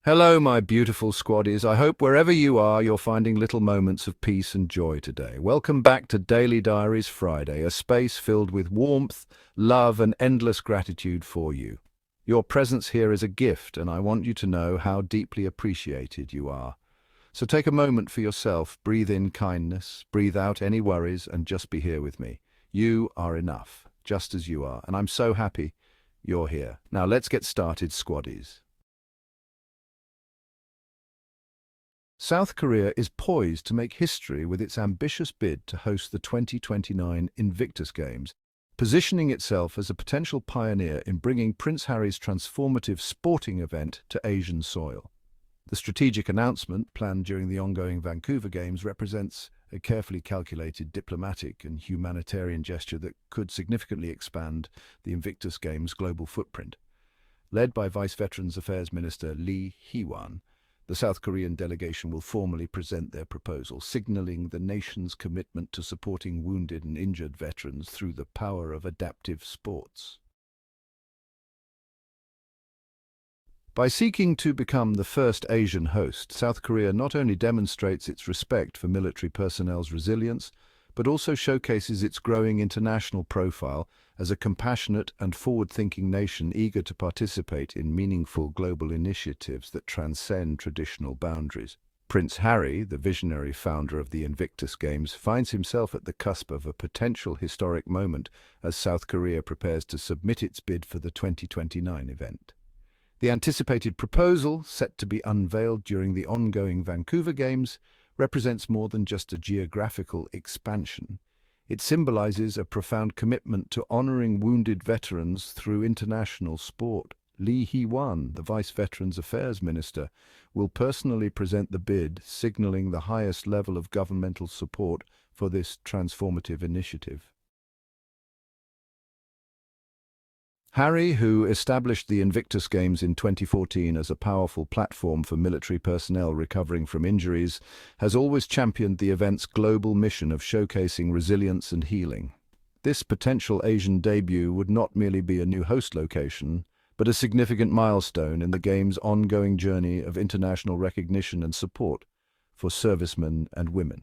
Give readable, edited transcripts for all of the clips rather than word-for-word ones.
Hello, my beautiful squaddies. I hope wherever you are, you're finding little moments of peace and joy today. Welcome back to Daily Diaries Friday, a space filled with warmth, love, and endless gratitude for you. Your presence here is a gift, and I want you to know how deeply appreciated you are. So take a moment for yourself, breathe in kindness, breathe out any worries, and just be here with me. You are enough, just as you are, and I'm so happy you're here. Now let's get started, squaddies. South Korea is poised to make history with its ambitious bid to host the 2029 Invictus Games, positioning itself as a potential pioneer in bringing Prince Harry's transformative sporting event to Asian soil. The strategic announcement, planned during the ongoing Vancouver Games, represents a carefully calculated diplomatic and humanitarian gesture that could significantly expand the Invictus Games' global footprint. Led by Vice Veterans Affairs Minister Lee Hee-wan, the South Korean delegation will formally present their proposal, signaling the nation's commitment to supporting wounded and injured veterans through the power of adaptive sports. By seeking to become the first Asian host, South Korea not only demonstrates its respect for military personnel's resilience, but also showcases its growing international profile as a compassionate and forward-thinking nation eager to participate in meaningful global initiatives that transcend traditional boundaries. Prince Harry, the visionary founder of the Invictus Games, finds himself at the cusp of a potential historic moment as South Korea prepares to submit its bid for the 2029 event. The anticipated proposal, set to be unveiled during the ongoing Vancouver Games, represents more than just a geographical expansion. It symbolizes a profound commitment to honoring wounded veterans through international sport. Lee Hee-wan, the Vice Veterans Affairs Minister, will personally present the bid, signaling the highest level of governmental support for this transformative initiative. Harry, who established the Invictus Games in 2014 as a powerful platform for military personnel recovering from injuries, has always championed the event's global mission of showcasing resilience and healing. This potential Asian debut would not merely be a new host location, but a significant milestone in the Games' ongoing journey of international recognition and support for servicemen and women.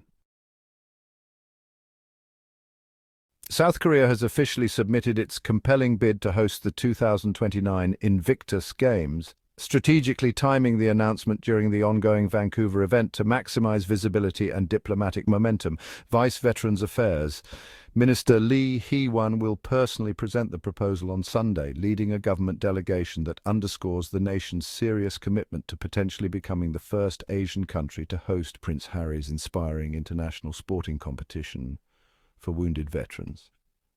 South Korea has officially submitted its compelling bid to host the 2029 Invictus Games, strategically timing the announcement during the ongoing Vancouver event to maximize visibility and diplomatic momentum. Vice Veterans Affairs Minister Lee Hee-wan will personally present the proposal on Sunday, leading a government delegation that underscores the nation's serious commitment to potentially becoming the first Asian country to host Prince Harry's inspiring international sporting competition for wounded veterans.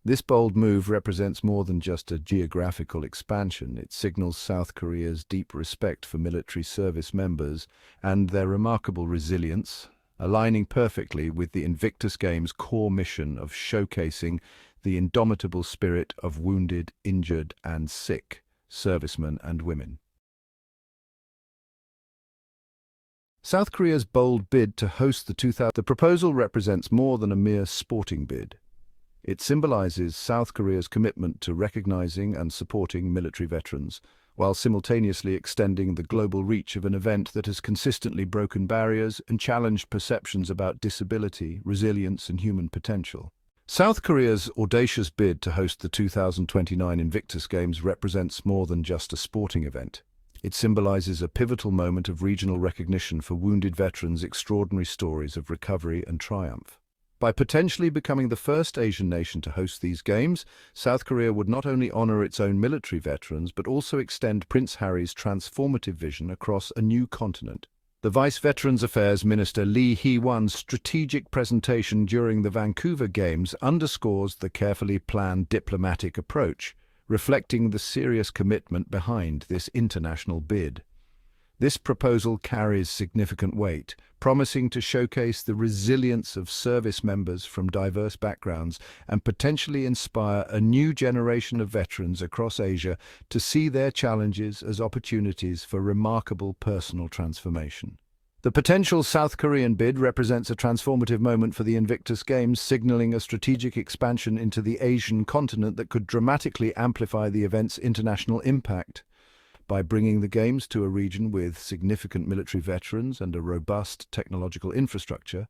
This bold move represents more than just a geographical expansion. It signals South Korea's deep respect for military service members and their remarkable resilience, aligning perfectly with the Invictus Games' core mission of showcasing the indomitable spirit of wounded, injured, and sick servicemen and women. South Korea's bold bid to host the proposal represents more than a mere sporting bid. It symbolizes South Korea's commitment to recognizing and supporting military veterans, while simultaneously extending the global reach of an event that has consistently broken barriers and challenged perceptions about disability, resilience, and human potential. South Korea's audacious bid to host the 2029 Invictus Games represents more than just a sporting event. It symbolizes a pivotal moment of regional recognition for wounded veterans' extraordinary stories of recovery and triumph. By potentially becoming the first Asian nation to host these games, South Korea would not only honor its own military veterans, but also extend Prince Harry's transformative vision across a new continent. The Vice Veterans Affairs Minister Lee Hee-wan's strategic presentation during the Vancouver Games underscores the carefully planned diplomatic approach, reflecting the serious commitment behind this international bid. This proposal carries significant weight, promising to showcase the resilience of service members from diverse backgrounds and potentially inspire a new generation of veterans across Asia to see their challenges as opportunities for remarkable personal transformation. The potential South Korean bid represents a transformative moment for the Invictus Games, signaling a strategic expansion into the Asian continent that could dramatically amplify the event's international impact. By bringing the Games to a region with significant military veterans and a robust technological infrastructure,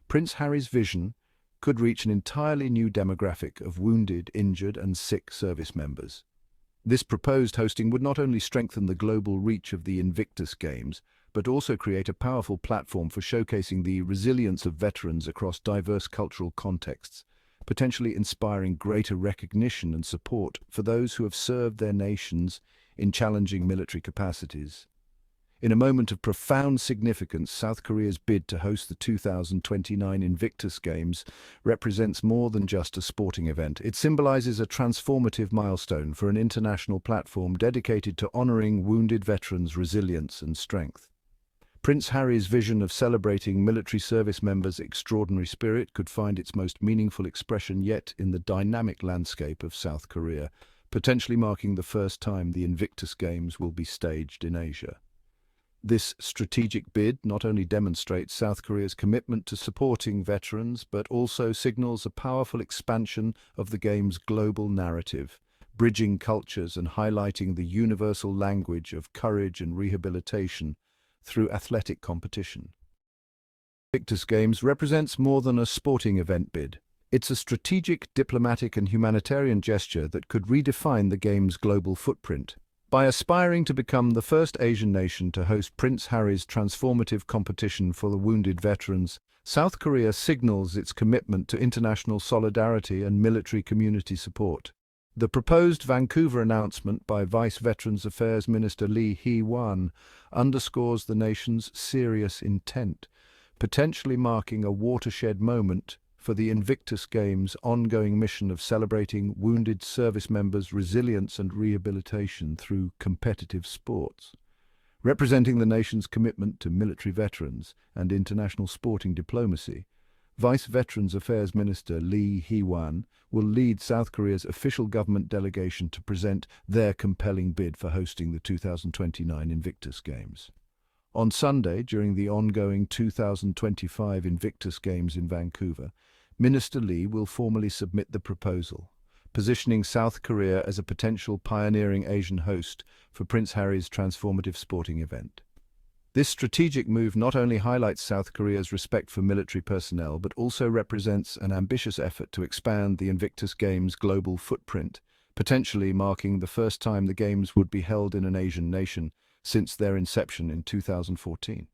Prince Harry's vision could reach an entirely new demographic of wounded, injured and sick service members. This proposed hosting would not only strengthen the global reach of the Invictus Games, but also create a powerful platform for showcasing the resilience of veterans across diverse cultural contexts, potentially inspiring greater recognition and support for those who have served their nations in challenging military capacities. In a moment of profound significance, South Korea's bid to host the 2029 Invictus Games represents more than just a sporting event. It symbolizes a transformative milestone for an international platform dedicated to honoring wounded veterans' resilience and strength. Prince Harry's vision of celebrating military service members' extraordinary spirit could find its most meaningful expression yet in the dynamic landscape of South Korea, potentially marking the first time the Invictus Games will be staged in Asia. This strategic bid not only demonstrates South Korea's commitment to supporting veterans, but also signals a powerful expansion of the Games' global narrative, bridging cultures and highlighting the universal language of courage and rehabilitation through athletic competition. Invictus Games represents more than a sporting event bid. It's a strategic, diplomatic and humanitarian gesture that could redefine the Games' global footprint. By aspiring to become the first Asian nation to host Prince Harry's transformative competition for the wounded veterans, South Korea signals its commitment to international solidarity and military community support. The proposed Vancouver announcement by Vice Veterans Affairs Minister Lee Hee-wan underscores the nation's serious intent, potentially marking a watershed moment for the Invictus Games' ongoing mission of celebrating wounded service members' resilience and rehabilitation through competitive sports. Representing the nation's commitment to military veterans and international sporting diplomacy, Vice Veterans Affairs Minister Lee Hee-wan will lead South Korea's official government delegation to present their compelling bid for hosting the 2029 Invictus Games. On Sunday, during the ongoing 2025 Invictus Games in Vancouver, Minister Lee will formally submit the proposal, positioning South Korea as a potential pioneering Asian host for Prince Harry's transformative sporting event. This strategic move not only highlights South Korea's respect for military personnel, but also represents an ambitious effort to expand the Invictus Games' global footprint, potentially marking the first time the Games would be held in an Asian nation since their inception in 2014.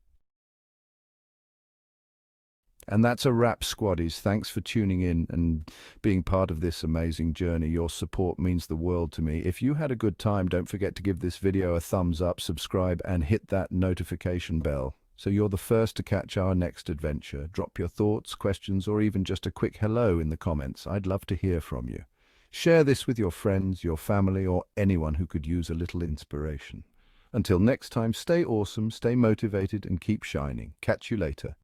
And that's a wrap, squaddies. Thanks for tuning in and being part of this amazing journey. Your support means the world to me. If you had a good time, don't forget to give this video a thumbs up, subscribe, and hit that notification bell so you're the first to catch our next adventure. Drop your thoughts, questions, or even just a quick hello in the comments. I'd love to hear from you. Share this with your friends, your family, or anyone who could use a little inspiration. Until next time, stay awesome, stay motivated, and keep shining. Catch you later.